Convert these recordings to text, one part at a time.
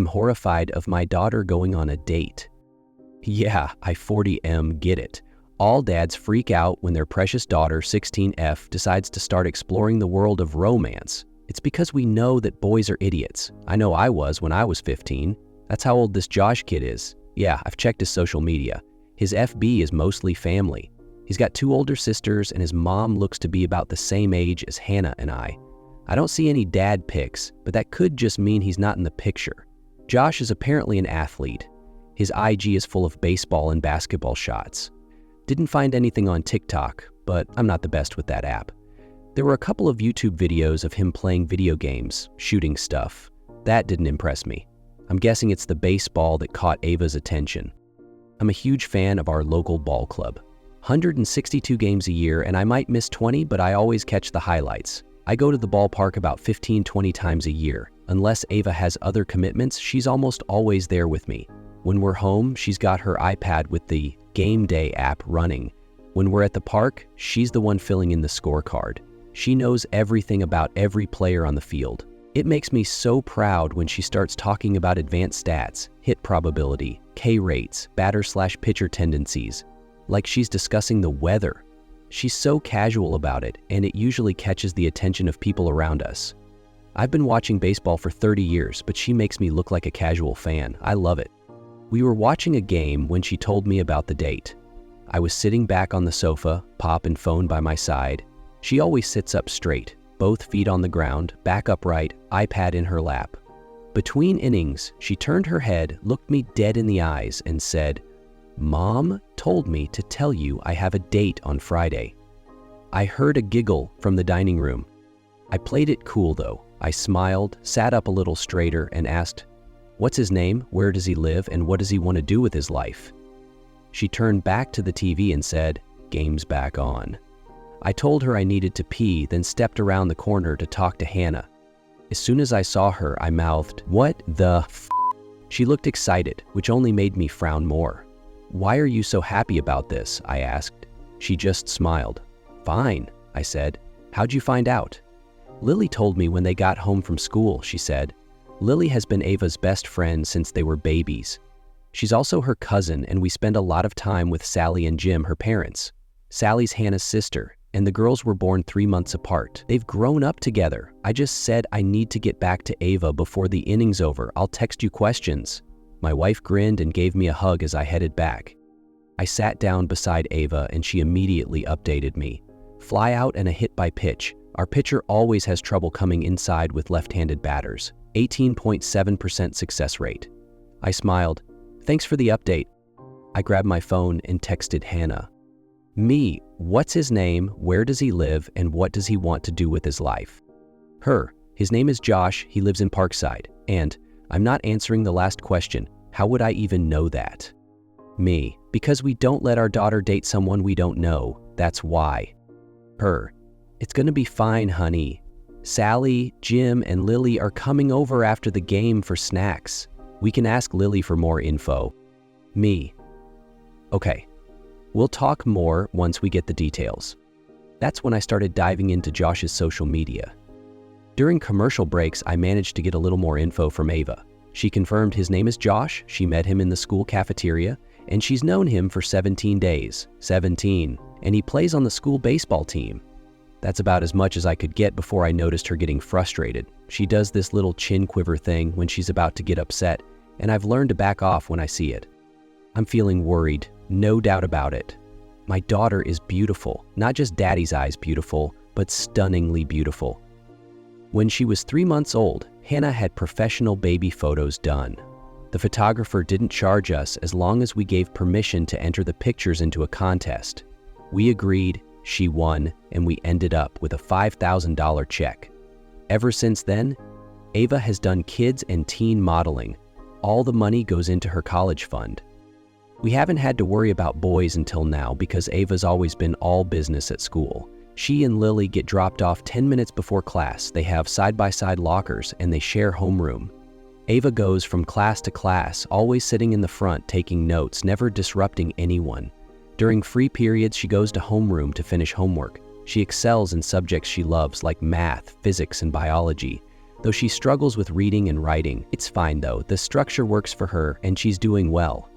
am horrified of my daughter going on a date. Yeah, I 40M get it. All dads freak out when their precious daughter, 16F, decides to start exploring the world of romance. It's because we know that boys are idiots. I know I was when I was 15. That's how old this Josh kid is. Yeah, I've checked his social media. His FB is mostly family. He's got 2 older sisters and his mom looks to be about the same age as Hannah and I. I don't see any dad pics, but that could just mean he's not in the picture. Josh is apparently an athlete. His IG is full of baseball and basketball shots. Didn't find anything on TikTok, but I'm not the best with that app. There were a couple of YouTube videos of him playing video games, shooting stuff. That didn't impress me. I'm guessing it's the baseball that caught Ava's attention. I'm a huge fan of our local ball club. 162 games a year, and I might miss 20, but I always catch the highlights. I go to the ballpark about 15-20 times a year. Unless Ava has other commitments, she's almost always there with me. When we're home, she's got her iPad with the Game Day app running. When we're at the park, she's the one filling in the scorecard. She knows everything about every player on the field. It makes me so proud when she starts talking about advanced stats, hit probability, K rates, batter/pitcher tendencies, like she's discussing the weather. She's so casual about it, and it usually catches the attention of people around us. I've been watching baseball for 30 years, but she makes me look like a casual fan. I love it. We were watching a game when she told me about the date. I was sitting back on the sofa, Pop and phone by my side. She always sits up straight, both feet on the ground, back upright, iPad in her lap. Between innings, she turned her head, looked me dead in the eyes, and said, "Mom told me to tell you I have a date on Friday." I heard a giggle from the dining room. I played it cool though. I smiled, sat up a little straighter, and asked, "What's his name, where does he live, and what does he want to do with his life?" She turned back to the TV and said, "Game's back on." I told her I needed to pee, then stepped around the corner to talk to Hannah. As soon as I saw her, I mouthed, "What the f?" She looked excited, which only made me frown more. "Why are you so happy about this?" I asked. She just smiled. "Fine," I said. "How'd you find out?" "Lily told me when they got home from school," she said. Lily has been Ava's best friend since they were babies. She's also her cousin, and we spend a lot of time with Sally and Jim, her parents. Sally's Hannah's sister, and the girls were born 3 months apart. They've grown up together. I just said I need to get back to Ava before the inning's over. I'll text you questions. My wife grinned and gave me a hug as I headed back. I sat down beside Ava and she immediately updated me. Fly out and a hit by pitch. Our pitcher always has trouble coming inside with left-handed batters. 18.7% success rate. I smiled. Thanks for the update. I grabbed my phone and texted Hannah. Me, what's his name, where does he live, and what does he want to do with his life? Her, his name is Josh, he lives in Parkside. And, I'm not answering the last question. How would I even know that? Me, because we don't let our daughter date someone we don't know. That's why. Her, it's gonna be fine, honey. Sally, Jim, and Lily are coming over after the game for snacks. We can ask Lily for more info. Me, okay. We'll talk more once we get the details. That's when I started diving into Josh's social media. During commercial breaks, I managed to get a little more info from Ava. She confirmed his name is Josh, she met him in the school cafeteria, and she's known him for 17 days. 17. And he plays on the school baseball team. That's about as much as I could get before I noticed her getting frustrated. She does this little chin quiver thing when she's about to get upset, and I've learned to back off when I see it. I'm feeling worried, no doubt about it. My daughter is beautiful, not just daddy's eyes beautiful, but stunningly beautiful. When she was 3 months old, Hannah had professional baby photos done. The photographer didn't charge us as long as we gave permission to enter the pictures into a contest. We agreed, she won, and we ended up with a $5,000 check. Ever since then, Ava has done kids and teen modeling. All the money goes into her college fund. We haven't had to worry about boys until now because Ava's always been all business at school. She and Lily get dropped off 10 minutes before class. They have side-by-side lockers and they share homeroom. Ava goes from class to class, always sitting in the front taking notes, never disrupting anyone. During free periods, she goes to homeroom to finish homework. She excels in subjects she loves like math, physics, and biology. though she struggles with reading and writing. It's fine though, the structure works for her and she's doing well.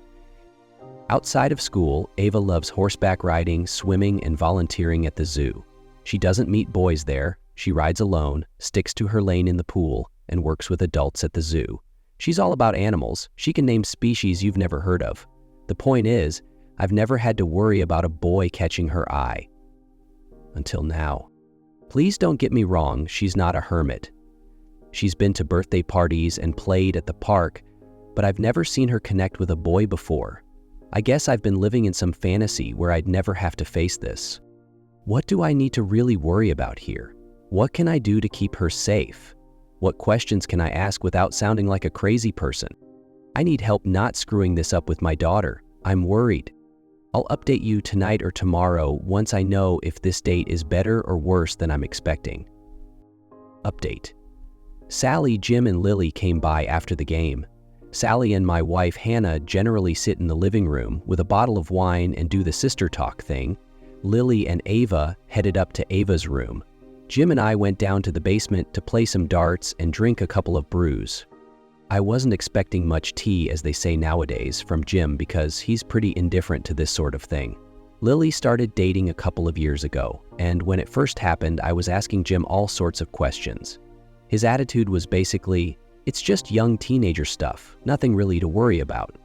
Outside of school, Ava loves horseback riding, swimming, and volunteering at the zoo. She doesn't meet boys there, she rides alone, sticks to her lane in the pool, and works with adults at the zoo. She's all about animals. She can name species you've never heard of. The point is, I've never had to worry about a boy catching her eye. Until now. Please don't get me wrong, she's not a hermit. She's been to birthday parties and played at the park, but I've never seen her connect with a boy before. I guess I've been living in some fantasy where I'd never have to face this. What do I need to really worry about here? What can I do to keep her safe? What questions can I ask without sounding like a crazy person? I need help not screwing this up with my daughter. I'm worried. I'll update you tonight or tomorrow once I know if this date is better or worse than I'm expecting. Update. Sally, Jim, and Lily came by after the game. Sally and my wife Hannah generally sit in the living room with a bottle of wine and do the sister talk thing. Lily and Ava headed up to Ava's room. Jim and I went down to the basement to play some darts and drink a couple of brews. I wasn't expecting much tea, as they say nowadays, from Jim because he's pretty indifferent to this sort of thing. Lily started dating a couple of years ago, and when it first happened, I was asking Jim all sorts of questions. His attitude was basically, it's just young teenager stuff, nothing really to worry about.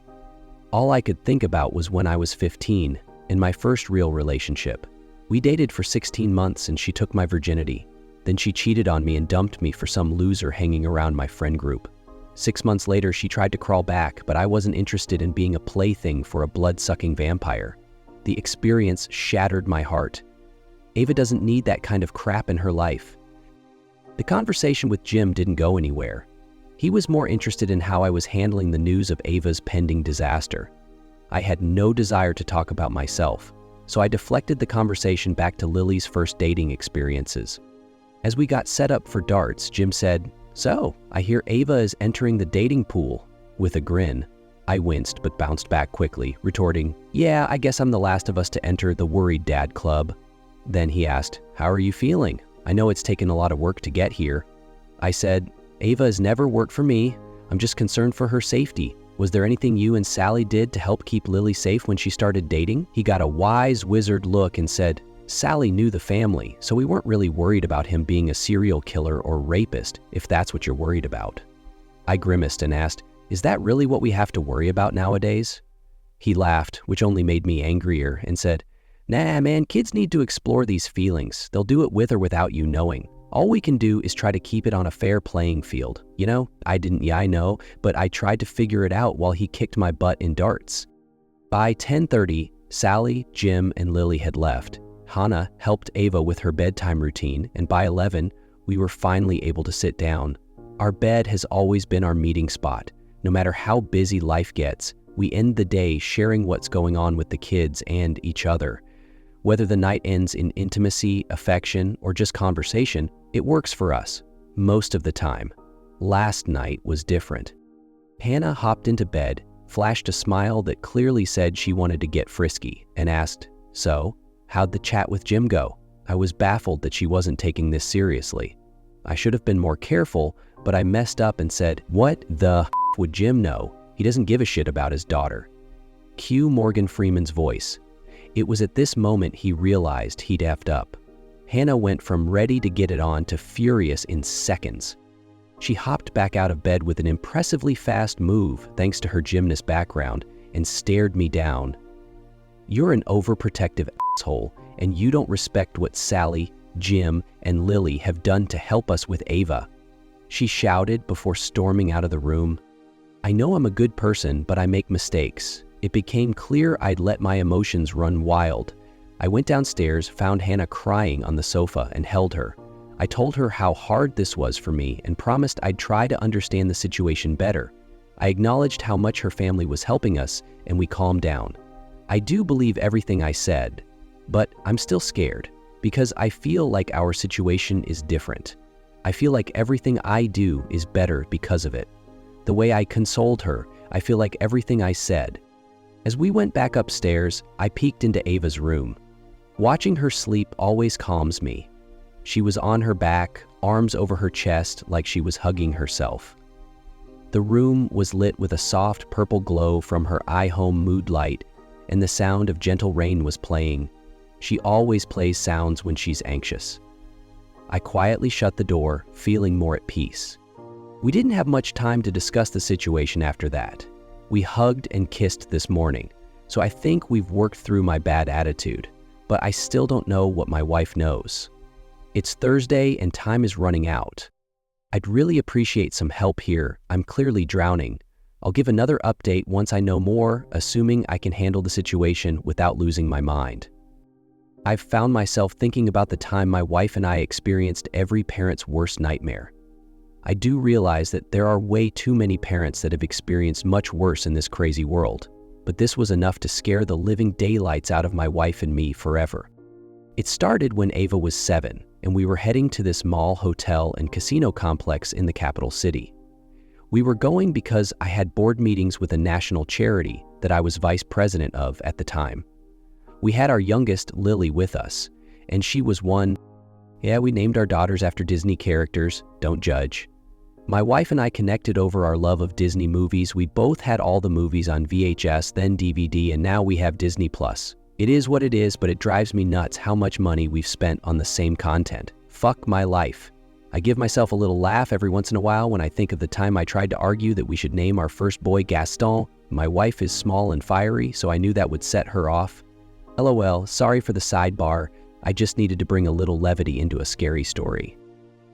All I could think about was when I was 15, in my first real relationship. We dated for 16 months and she took my virginity. Then she cheated on me and dumped me for some loser hanging around my friend group. 6 months later, she tried to crawl back, but I wasn't interested in being a plaything for a blood-sucking vampire. The experience shattered my heart. Ava doesn't need that kind of crap in her life. The conversation with Jim didn't go anywhere. He was more interested in how I was handling the news of Ava's pending disaster. I had no desire to talk about myself, so I deflected the conversation back to Lily's first dating experiences. As we got set up for darts, Jim said, "So, I hear Ava is entering the dating pool," with a grin. I winced but bounced back quickly, retorting, "Yeah, I guess I'm the last of us to enter the worried dad club." Then he asked, "How are you feeling? I know it's taken a lot of work to get here." I said, "Ava has never worked for me. I'm just concerned for her safety. Was there anything you and Sally did to help keep Lily safe when she started dating?" He got a wise wizard look and said, "Sally knew the family, so we weren't really worried about him being a serial killer or rapist, if that's what you're worried about." I grimaced and asked, "Is that really what we have to worry about nowadays?" He laughed, which only made me angrier, and said, "Nah, man, kids need to explore these feelings. They'll do it with or without you knowing. All we can do is try to keep it on a fair playing field. You know, I didn't, yeah, I know, but I tried to figure it out while he kicked my butt in darts." By 10:30, Sally, Jim, and Lily had left. Hannah helped Ava with her bedtime routine, and by 11, we were finally able to sit down. Our bed has always been our meeting spot. No matter how busy life gets, we end the day sharing what's going on with the kids and each other. Whether the night ends in intimacy, affection, or just conversation, it works for us, most of the time. Last night was different. Hannah hopped into bed, flashed a smile that clearly said she wanted to get frisky, and asked, "So, how'd the chat with Jim go?" I was baffled that she wasn't taking this seriously. I should have been more careful, but I messed up and said, "What the would Jim know? He doesn't give a shit about his daughter." Cue Morgan Freeman's voice. It was at this moment he realized he'd effed up. Hannah went from ready to get it on to furious in seconds. She hopped back out of bed with an impressively fast move thanks to her gymnast background and stared me down. "You're an overprotective asshole, and you don't respect what Sally, Jim, and Lily have done to help us with Ava," she shouted before storming out of the room. I know I'm a good person, but I make mistakes. It became clear I'd let my emotions run wild. I went downstairs, found Hannah crying on the sofa, and held her. I told her how hard this was for me and promised I'd try to understand the situation better. I acknowledged how much her family was helping us, and we calmed down. I do believe everything I said, but I'm still scared because I feel like our situation is different. I feel like everything I do is better because of it. The way I consoled her, I feel like everything I said. As we went back upstairs, I peeked into Ava's room. Watching her sleep always calms me. She was on her back, arms over her chest like she was hugging herself. The room was lit with a soft purple glow from her iHome mood light, and the sound of gentle rain was playing. She always plays sounds when she's anxious. I quietly shut the door, feeling more at peace. We didn't have much time to discuss the situation after that. We hugged and kissed this morning, so I think we've worked through my bad attitude, but I still don't know what my wife knows. It's Thursday and time is running out. I'd really appreciate some help here. I'm clearly drowning. I'll give another update once I know more, assuming I can handle the situation without losing my mind. I've found myself thinking about the time my wife and I experienced every parent's worst nightmare. I do realize that there are way too many parents that have experienced much worse in this crazy world, but this was enough to scare the living daylights out of my wife and me forever. It started when Ava was 7, and we were heading to this mall, hotel, and casino complex in the capital city. We were going because I had board meetings with a national charity that I was vice president of at the time. We had our youngest, Lily, with us, and she was one. Yeah, we named our daughters after Disney characters, don't judge. My wife and I connected over our love of Disney movies. We both had all the movies on VHS, then DVD, and now we have Disney+. It is what it is, but it drives me nuts how much money we've spent on the same content. Fuck my life. I give myself a little laugh every once in a while when I think of the time I tried to argue that we should name our first boy Gaston. My wife is small and fiery, so I knew that would set her off. LOL, sorry for the sidebar. I just needed to bring a little levity into a scary story.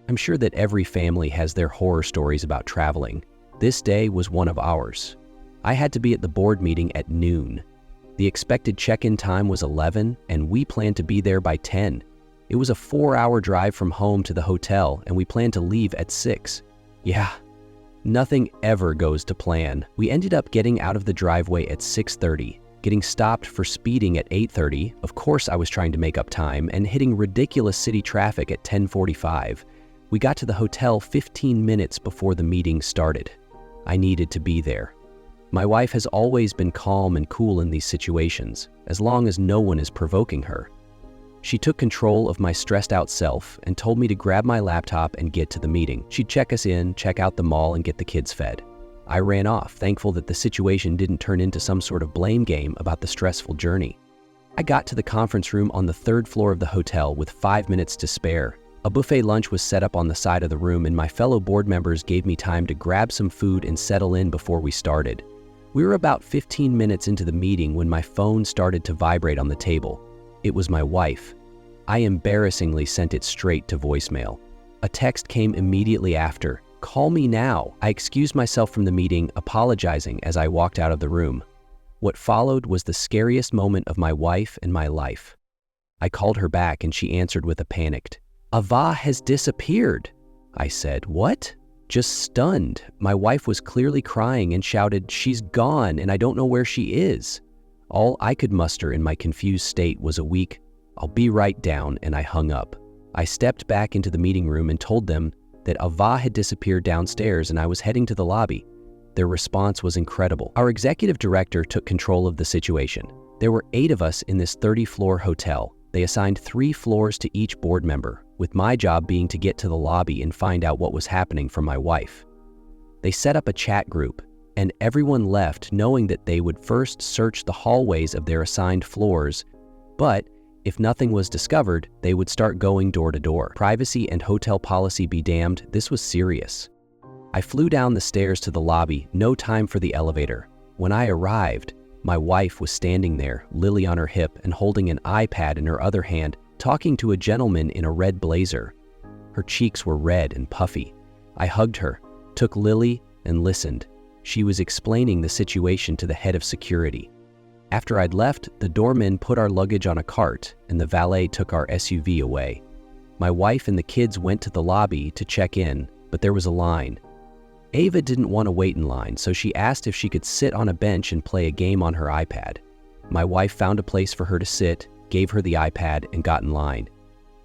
I'm sure that every family has their horror stories about traveling. This day was one of ours. I had to be at the board meeting at noon. The expected check-in time was 11, and we planned to be there by 10. It was a 4-hour drive from home to the hotel, and we planned to leave at 6. Yeah, nothing ever goes to plan. We ended up getting out of the driveway at 6:30. Getting stopped for speeding at 8:30, of course I was trying to make up time, and hitting ridiculous city traffic at 10:45. We got to the hotel 15 minutes before the meeting started. I needed to be there. My wife has always been calm and cool in these situations, as long as no one is provoking her. She took control of my stressed out self and told me to grab my laptop and get to the meeting. She'd check us in, check out the mall, and get the kids fed. I ran off, thankful that the situation didn't turn into some sort of blame game about the stressful journey. I got to the conference room on the 3rd floor of the hotel with 5 minutes to spare. A buffet lunch was set up on the side of the room, and my fellow board members gave me time to grab some food and settle in before we started. We were about 15 minutes into the meeting when my phone started to vibrate on the table. It was my wife. I embarrassingly sent it straight to voicemail. A text came immediately after. Call me now. I excused myself from the meeting, apologizing as I walked out of the room. What followed was the scariest moment of my wife and my life. I called her back and she answered with a panicked, "Ava has disappeared." I said, "What?" Just stunned. My wife was clearly crying and shouted, "She's gone and I don't know where she is." All I could muster in my confused state was a weak, "I'll be right down," and I hung up. I stepped back into the meeting room and told them that Ava had disappeared downstairs and I was heading to the lobby. Their response was incredible. Our executive director took control of the situation. There were 8 of us in this 30-floor hotel. They assigned 3 floors to each board member, with my job being to get to the lobby and find out what was happening from my wife. They set up a chat group, and everyone left knowing that they would first search the hallways of their assigned floors, but if nothing was discovered, they would start going door to door. Privacy and hotel policy be damned, this was serious. I flew down the stairs to the lobby, no time for the elevator. When I arrived, my wife was standing there, Lily on her hip and holding an iPad in her other hand, talking to a gentleman in a red blazer. Her cheeks were red and puffy. I hugged her, took Lily, and listened. She was explaining the situation to the head of security. After I'd left, the doorman put our luggage on a cart and the valet took our SUV away. My wife and the kids went to the lobby to check in, but there was a line. Ava didn't want to wait in line, so she asked if she could sit on a bench and play a game on her iPad. My wife found a place for her to sit, gave her the iPad, and got in line.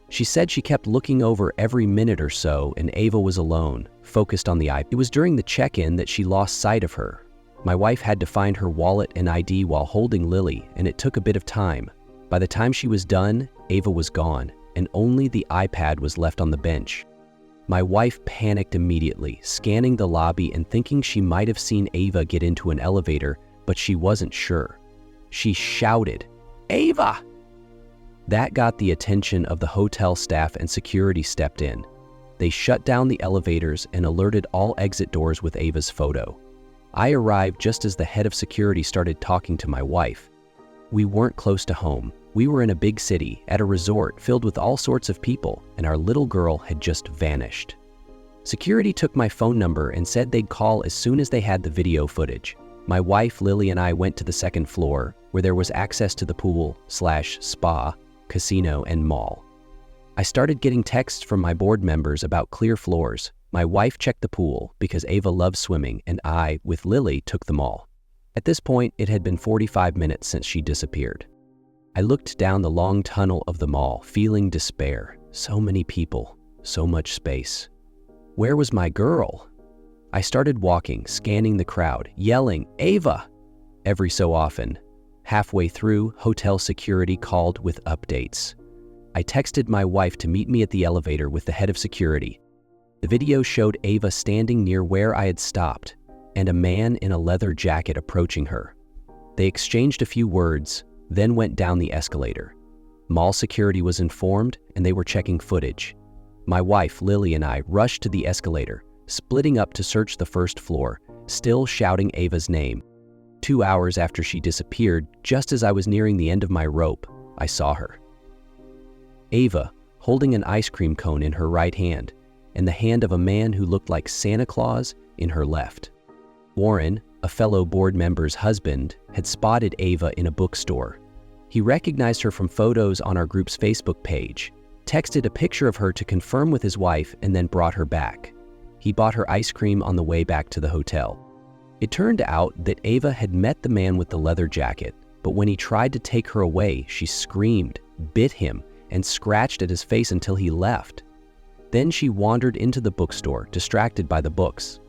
She said she kept looking over every minute or so and Ava was alone, focused on the iPad. It was during the check-in that she lost sight of her. My wife had to find her wallet and ID while holding Lily, and it took a bit of time. By the time she was done, Ava was gone, and only the iPad was left on the bench. My wife panicked immediately, scanning the lobby and thinking she might have seen Ava get into an elevator, but she wasn't sure. She shouted, "Ava!" That got the attention of the hotel staff and security stepped in. They shut down the elevators and alerted all exit doors with Ava's photo. I arrived just as the head of security started talking to my wife. We weren't close to home. We were in a big city, at a resort filled with all sorts of people, and our little girl had just vanished. Security took my phone number and said they'd call as soon as they had the video footage. My wife, Lily, and I went to the second floor, where there was access to the pool/spa, casino, and mall. I started getting texts from my board members about clear floors. My wife checked the pool because Ava loves swimming, and I, with Lily, took them all. At this point, it had been 45 minutes since she disappeared. I looked down the long tunnel of the mall, feeling despair. So many people, so much space. Where was my girl? I started walking, scanning the crowd, yelling, "Ava!" every so often. Halfway through, hotel security called with updates. I texted my wife to meet me at the elevator with the head of security. The video showed Ava standing near where I had stopped, and a man in a leather jacket approaching her. They exchanged a few words, then went down the escalator. Mall security was informed, and they were checking footage. My wife, Lily, and I rushed to the escalator, splitting up to search the first floor, still shouting Ava's name. 2 hours after she disappeared, just as I was nearing the end of my rope, I saw her. Ava, holding an ice cream cone in her right hand, and the hand of a man who looked like Santa Claus in her left. Warren, a fellow board member's husband, had spotted Ava in a bookstore. He recognized her from photos on our group's Facebook page, texted a picture of her to confirm with his wife, and then brought her back. He bought her ice cream on the way back to the hotel. It turned out that Ava had met the man with the leather jacket, but when he tried to take her away, she screamed, bit him, and scratched at his face until he left. Then she wandered into the bookstore, distracted by the books.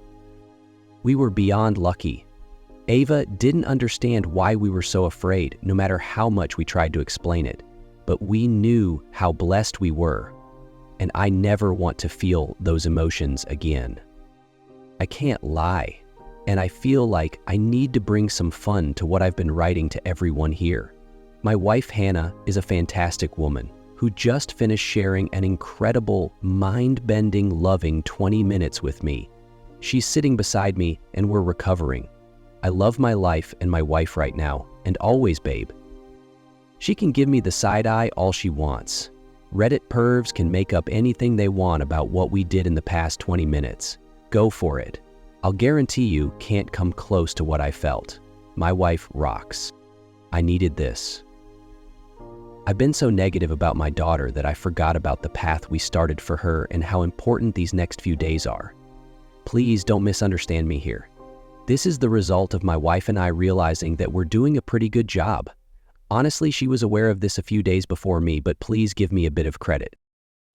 We were beyond lucky. Ava didn't understand why we were so afraid, no matter how much we tried to explain it, but we knew how blessed we were, and I never want to feel those emotions again. I can't lie, and I feel like I need to bring some fun to what I've been writing to everyone here. My wife, Hannah, is a fantastic woman who just finished sharing an incredible, mind-bending, loving 20 minutes with me. She's sitting beside me, and we're recovering. I love my life and my wife right now, and always, babe. She can give me the side-eye all she wants. Reddit pervs can make up anything they want about what we did in the past 20 minutes. Go for it. I'll guarantee you can't come close to what I felt. My wife rocks. I needed this. I've been so negative about my daughter that I forgot about the path we started for her and how important these next few days are. Please don't misunderstand me here. This is the result of my wife and I realizing that we're doing a pretty good job. Honestly, she was aware of this a few days before me, but please give me a bit of credit.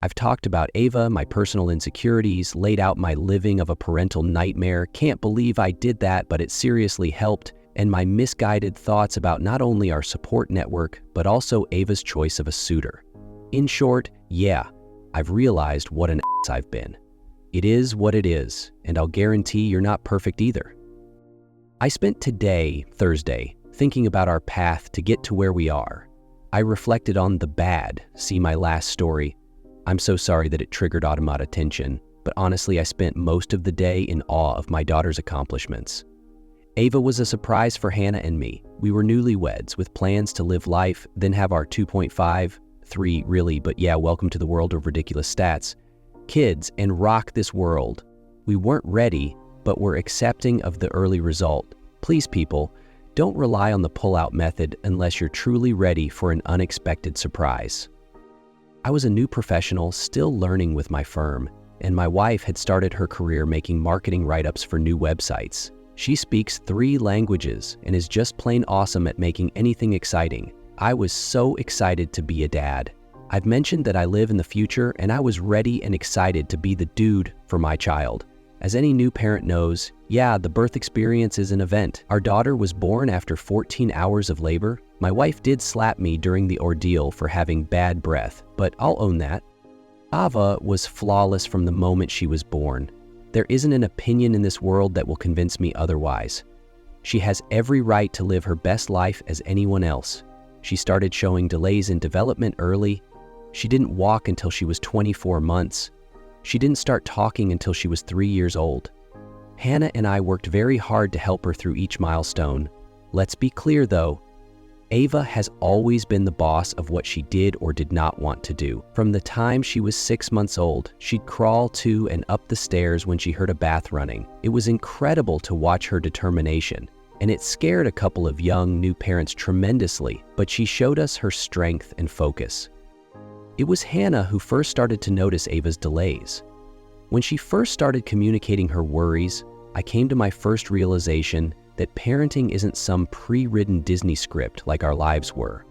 I've talked about Ava, my personal insecurities, laid out my living of a parental nightmare, can't believe I did that, but it seriously helped, and my misguided thoughts about not only our support network, but also Ava's choice of a suitor. In short, yeah, I've realized what an ass I've been. It is what it is, and I'll guarantee you're not perfect either. I spent today, Thursday, thinking about our path to get to where we are. I reflected on the bad, see my last story. I'm so sorry that it triggered automatic attention, but honestly, I spent most of the day in awe of my daughter's accomplishments. Ava was a surprise for Hannah and me. We were newlyweds with plans to live life, then have our 2.5, 3 really, but yeah, welcome to the world of ridiculous stats, kids, and rock this world. We weren't ready, but we're accepting of the early result. Please, people, don't rely on the pull-out method unless you're truly ready for an unexpected surprise. I was a new professional still learning with my firm, and my wife had started her career making marketing write-ups for new websites. She speaks 3 languages and is just plain awesome at making anything exciting. I was so excited to be a dad. I've mentioned that I live in the future, and I was ready and excited to be the dude for my child. As any new parent knows, yeah, the birth experience is an event. Our daughter was born after 14 hours of labor. My wife did slap me during the ordeal for having bad breath, but I'll own that. Ava was flawless from the moment she was born. There isn't an opinion in this world that will convince me otherwise. She has every right to live her best life as anyone else. She started showing delays in development early. She didn't walk until she was 24 months. She didn't start talking until she was 3 years old. Hannah and I worked very hard to help her through each milestone. Let's be clear though, Ava has always been the boss of what she did or did not want to do. From the time she was 6 months old, she'd crawl to and up the stairs when she heard a bath running. It was incredible to watch her determination, and it scared a couple of young new parents tremendously, but she showed us her strength and focus. It was Hannah who first started to notice Ava's delays. When she first started communicating her worries, I came to my first realization that parenting isn't some pre-written Disney script like our lives were.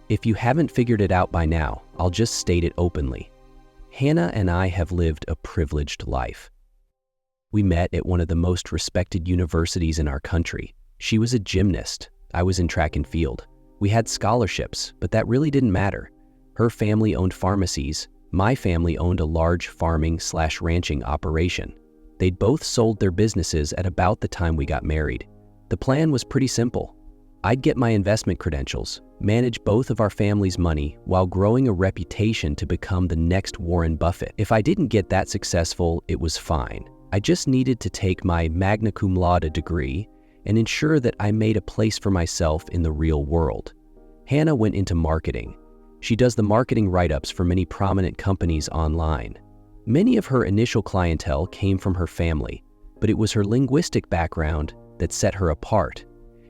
If you haven't figured it out by now, I'll just state it openly. Hannah and I have lived a privileged life. We met at one of the most respected universities in our country. She was a gymnast. I was in track and field. We had scholarships, but that really didn't matter. Her family owned pharmacies. My family owned a large farming/ranching operation. They'd both sold their businesses at about the time we got married. The plan was pretty simple. I'd get my investment credentials, manage both of our family's money while growing a reputation to become the next Warren Buffett. If I didn't get that successful, it was fine. I just needed to take my magna cum laude degree and ensure that I made a place for myself in the real world. Hannah went into marketing. She does the marketing write-ups for many prominent companies online. Many of her initial clientele came from her family, but it was her linguistic background that set her apart.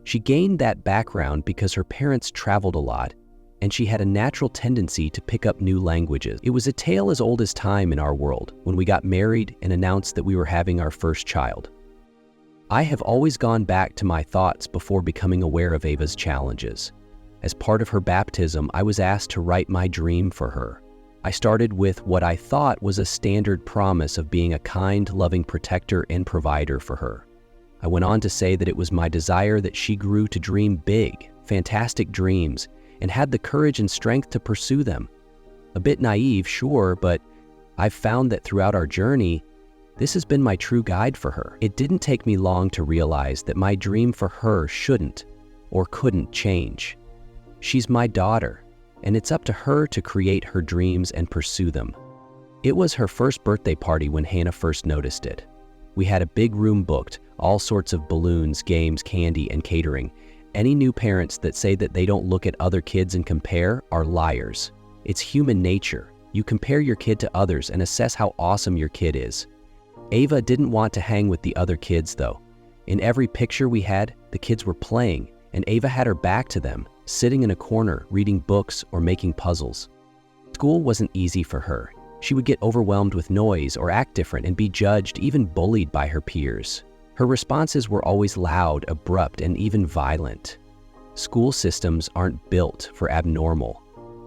She gained that background because her parents traveled a lot, and she had a natural tendency to pick up new languages. It was a tale as old as time in our world when we got married and announced that we were having our first child. I have always gone back to my thoughts before becoming aware of Ava's challenges. As part of her baptism, I was asked to write my dream for her. I started with what I thought was a standard promise of being a kind, loving protector and provider for her. I went on to say that it was my desire that she grew to dream big, fantastic dreams, and had the courage and strength to pursue them. A bit naive, sure, but I've found that throughout our journey, this has been my true guide for her. It didn't take me long to realize that my dream for her shouldn't or couldn't change. She's my daughter, and it's up to her to create her dreams and pursue them. It was her first birthday party when Hannah first noticed it. We had a big room booked, all sorts of balloons, games, candy, and catering. Any new parents that say that they don't look at other kids and compare are liars. It's human nature. You compare your kid to others and assess how awesome your kid is. Ava didn't want to hang with the other kids though. In every picture we had, the kids were playing, and Ava had her back to them, sitting in a corner, reading books or making puzzles. School wasn't easy for her. She would get overwhelmed with noise or act different and be judged, even bullied by her peers. Her responses were always loud, abrupt, and even violent. School systems aren't built for abnormal.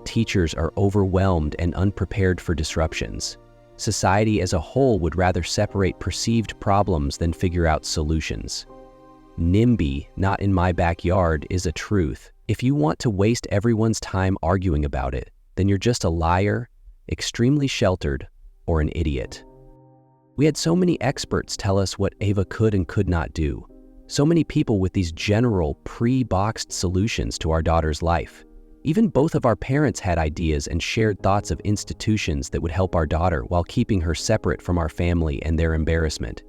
Teachers are overwhelmed and unprepared for disruptions. Society as a whole would rather separate perceived problems than figure out solutions. NIMBY, not in my backyard, is a truth. If you want to waste everyone's time arguing about it, then you're just a liar, extremely sheltered, or an idiot. We had so many experts tell us what Ava could and could not do. So many people with these general, pre-boxed solutions to our daughter's life. Even both of our parents had ideas and shared thoughts of institutions that would help our daughter while keeping her separate from our family and their embarrassment.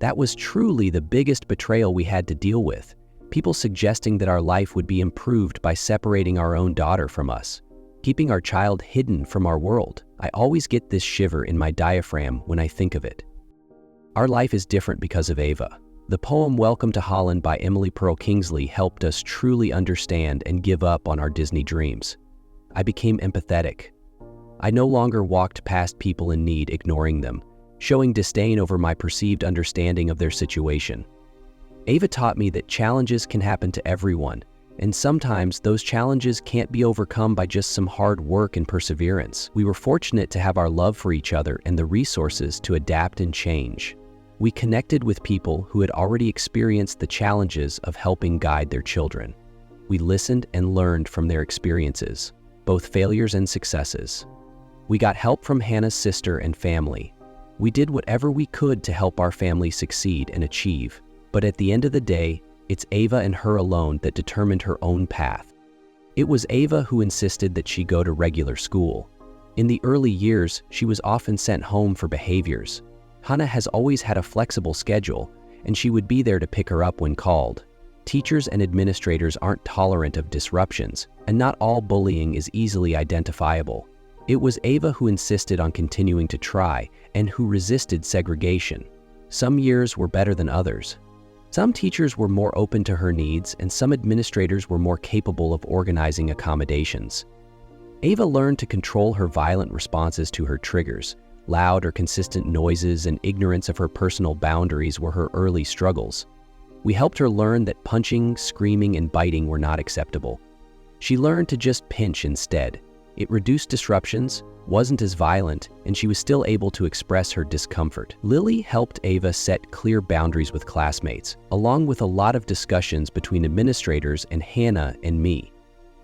That was truly the biggest betrayal we had to deal with. People suggesting that our life would be improved by separating our own daughter from us, keeping our child hidden from our world. I always get this shiver in my diaphragm when I think of it. Our life is different because of Ava. The poem Welcome to Holland by Emily Pearl Kingsley helped us truly understand and give up on our Disney dreams. I became empathetic. I no longer walked past people in need, ignoring them, showing disdain over my perceived understanding of their situation. Ava taught me that challenges can happen to everyone, and sometimes those challenges can't be overcome by just some hard work and perseverance. We were fortunate to have our love for each other and the resources to adapt and change. We connected with people who had already experienced the challenges of helping guide their children. We listened and learned from their experiences, both failures and successes. We got help from Hannah's sister and family. We did whatever we could to help our family succeed and achieve, but at the end of the day, it's Ava and her alone that determined her own path. It was Ava who insisted that she go to regular school. In the early years, she was often sent home for behaviors. Hannah has always had a flexible schedule, and she would be there to pick her up when called. Teachers and administrators aren't tolerant of disruptions, and not all bullying is easily identifiable. It was Ava who insisted on continuing to try and who resisted segregation. Some years were better than others. Some teachers were more open to her needs, and some administrators were more capable of organizing accommodations. Ava learned to control her violent responses to her triggers. Loud or consistent noises and ignorance of her personal boundaries were her early struggles. We helped her learn that punching, screaming, and biting were not acceptable. She learned to just pinch instead. It reduced disruptions, wasn't as violent, and she was still able to express her discomfort. Lily helped Ava set clear boundaries with classmates, along with a lot of discussions between administrators and Hannah and me.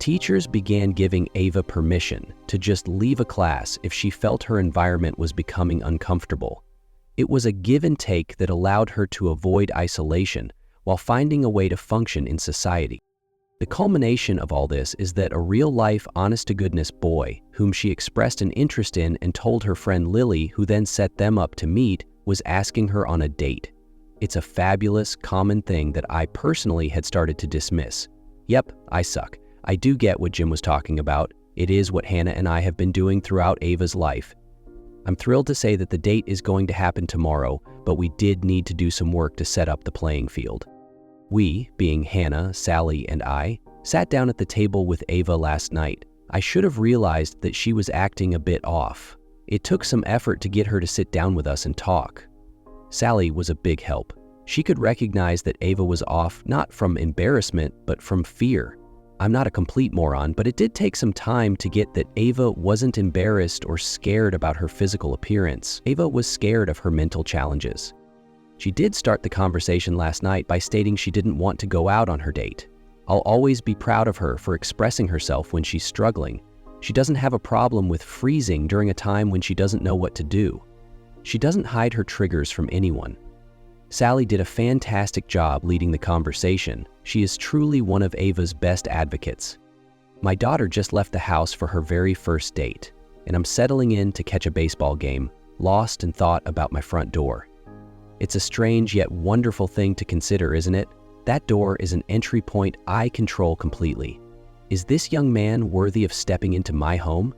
Teachers began giving Ava permission to just leave a class if she felt her environment was becoming uncomfortable. It was a give and take that allowed her to avoid isolation while finding a way to function in society. The culmination of all this is that a real-life, honest-to-goodness boy, whom she expressed an interest in and told her friend Lily, who then set them up to meet, was asking her on a date. It's a fabulous, common thing that I personally had started to dismiss. Yep, I suck. I do get what Jim was talking about. It is what Hannah and I have been doing throughout Ava's life. I'm thrilled to say that the date is going to happen tomorrow, but we did need to do some work to set up the playing field. We, being Hannah, Sally, and I, sat down at the table with Ava last night. I should have realized that she was acting a bit off. It took some effort to get her to sit down with us and talk. Sally was a big help. She could recognize that Ava was off not from embarrassment, but from fear. I'm not a complete moron, but it did take some time to get that Ava wasn't embarrassed or scared about her physical appearance. Ava was scared of her mental challenges. She did start the conversation last night by stating she didn't want to go out on her date. I'll always be proud of her for expressing herself when she's struggling. She doesn't have a problem with freezing during a time when she doesn't know what to do. She doesn't hide her triggers from anyone. Sally did a fantastic job leading the conversation. She is truly one of Ava's best advocates. My daughter just left the house for her very first date, and I'm settling in to catch a baseball game, lost in thought about my front door. It's a strange yet wonderful thing to consider, isn't it? That door is an entry point I control completely. Is this young man worthy of stepping into my home?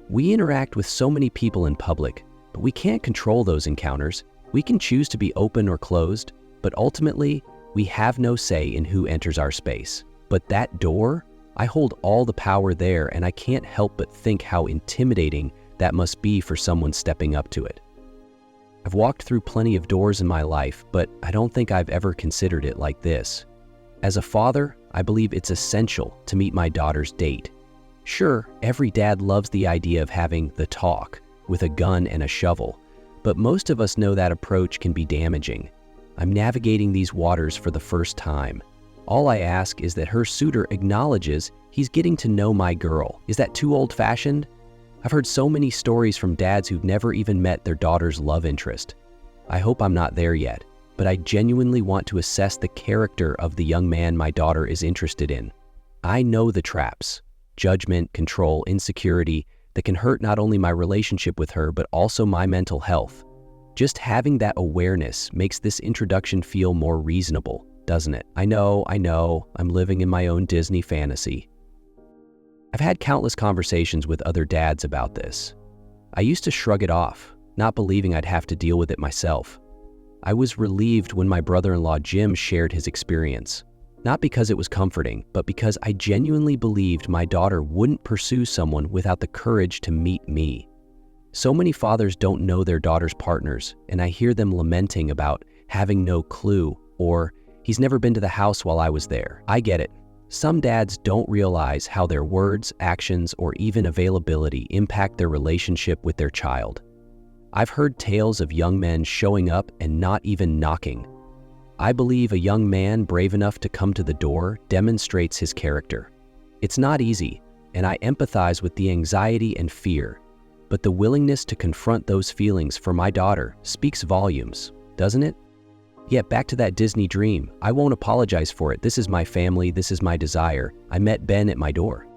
We interact with so many people in public, but we can't control those encounters. We can choose to be open or closed, but ultimately, we have no say in who enters our space. But that door, I hold all the power there, and I can't help but think how intimidating that must be for someone stepping up to it. I've walked through plenty of doors in my life, but I don't think I've ever considered it like this. As a father, I believe it's essential to meet my daughter's date. Sure, every dad loves the idea of having the talk with a gun and a shovel, but most of us know that approach can be damaging. I'm navigating these waters for the first time. All I ask is that her suitor acknowledges he's getting to know my girl. Is that too old-fashioned? I've heard so many stories from dads who've never even met their daughter's love interest. I hope I'm not there yet, but I genuinely want to assess the character of the young man my daughter is interested in. I know the traps, judgment, control, insecurity, that can hurt not only my relationship with her, but also my mental health. Just having that awareness makes this introduction feel more reasonable, doesn't it? I know, I'm living in my own Disney fantasy. I've had countless conversations with other dads about this. I used to shrug it off, not believing I'd have to deal with it myself. I was relieved when my brother-in-law Jim shared his experience, not because it was comforting, but because I genuinely believed my daughter wouldn't pursue someone without the courage to meet me. So many fathers don't know their daughter's partners, and I hear them lamenting about having no clue, or he's never been to the house while I was there. I get it. Some dads don't realize how their words, actions, or even availability impact their relationship with their child. I've heard tales of young men showing up and not even knocking. I believe a young man brave enough to come to the door demonstrates his character. It's not easy, and I empathize with the anxiety and fear. But the willingness to confront those feelings for my daughter speaks volumes, doesn't it? Yet back to that Disney dream. I won't apologize for it. This is my family. This is my desire. I met Ben at my door.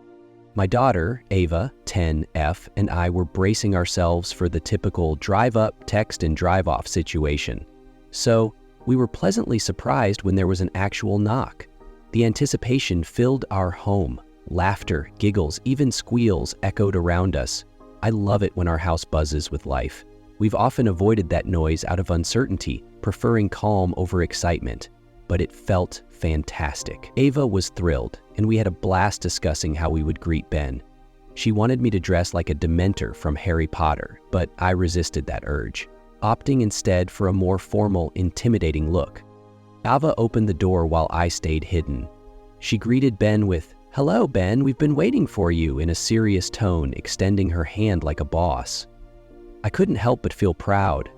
My daughter, Ava, 10F, and I were bracing ourselves for the typical drive up, text, and drive off situation. So we were pleasantly surprised when there was an actual knock. The anticipation filled our home. Laughter, giggles, even squeals echoed around us. I love it when our house buzzes with life. We've often avoided that noise out of uncertainty, preferring calm over excitement, but it felt fantastic. Ava was thrilled, and we had a blast discussing how we would greet Ben. She wanted me to dress like a Dementor from Harry Potter, but I resisted that urge, opting instead for a more formal, intimidating look. Ava opened the door while I stayed hidden. She greeted Ben with, "Hello, Ben, we've been waiting for you," in a serious tone, extending her hand like a boss. I couldn't help but feel proud.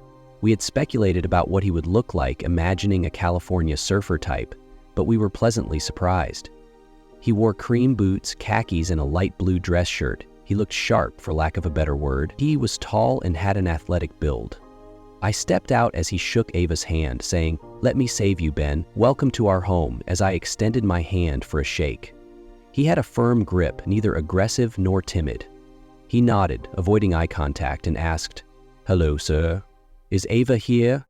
We had speculated about what he would look like, imagining a California surfer type, but we were pleasantly surprised. He wore cream boots, khakis, and a light blue dress shirt. He looked sharp, for lack of a better word. He was tall and had an athletic build. I stepped out as he shook Ava's hand, saying, "Let me save you, Ben. Welcome to our home," as I extended my hand for a shake. He had a firm grip, neither aggressive nor timid. He nodded, avoiding eye contact, and asked, "Hello, sir. Is Ava here?"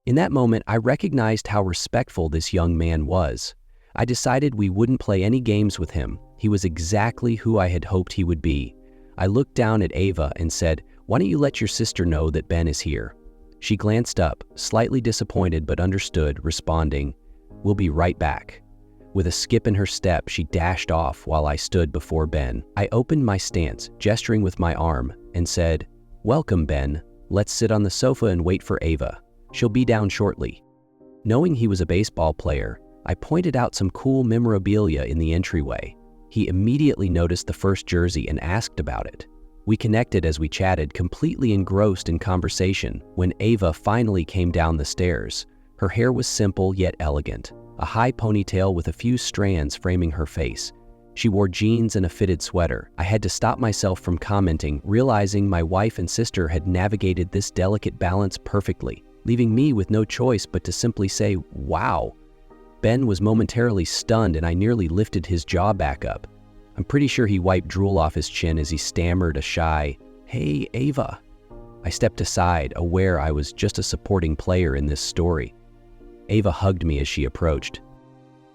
In that moment, I recognized how respectful this young man was. I decided we wouldn't play any games with him. He was exactly who I had hoped he would be. I looked down at Ava and said, "Why don't you let your sister know that Ben is here?" She glanced up, slightly disappointed but understood, responding, "We'll be right back." With a skip in her step, she dashed off while I stood before Ben. I opened my stance, gesturing with my arm, and said, "Welcome, Ben. Let's sit on the sofa and wait for Ava. She'll be down shortly." Knowing he was a baseball player, I pointed out some cool memorabilia in the entryway. He immediately noticed the first jersey and asked about it. We connected as we chatted, completely engrossed in conversation, when Ava finally came down the stairs. Her hair was simple yet elegant, a high ponytail with a few strands framing her face. She wore jeans and a fitted sweater. I had to stop myself from commenting, realizing my wife and sister had navigated this delicate balance perfectly, leaving me with no choice but to simply say, "Wow." Ben was momentarily stunned, and I nearly lifted his jaw back up. I'm pretty sure he wiped drool off his chin as he stammered a shy, "Hey, Ava." I stepped aside, aware I was just a supporting player in this story. Ava hugged me as she approached.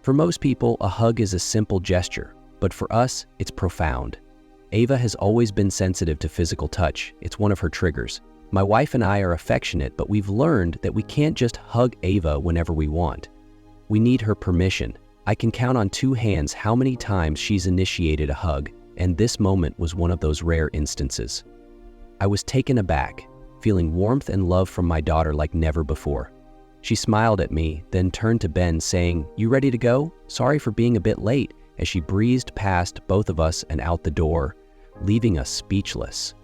For most people, a hug is a simple gesture, but for us, it's profound. Ava has always been sensitive to physical touch. It's one of her triggers. My wife and I are affectionate, but we've learned that we can't just hug Ava whenever we want. We need her permission. I can count on two hands how many times she's initiated a hug, and this moment was one of those rare instances. I was taken aback, feeling warmth and love from my daughter like never before. She smiled at me, then turned to Ben, saying, "You ready to go? Sorry for being a bit late," as she breezed past both of us and out the door, leaving us speechless.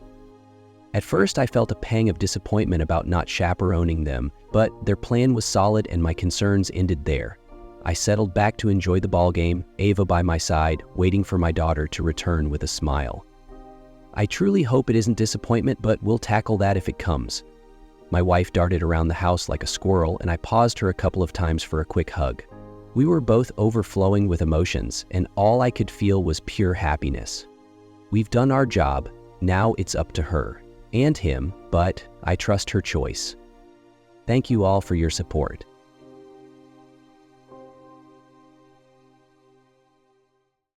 At first, I felt a pang of disappointment about not chaperoning them, but their plan was solid and my concerns ended there. I settled back to enjoy the ballgame, Ava by my side, waiting for my daughter to return with a smile. I truly hope it isn't disappointment, but we'll tackle that if it comes. My wife darted around the house like a squirrel, and I paused her a couple of times for a quick hug. We were both overflowing with emotions, and all I could feel was pure happiness. We've done our job, now it's up to her. And him, but I trust her choice. Thank you all for your support.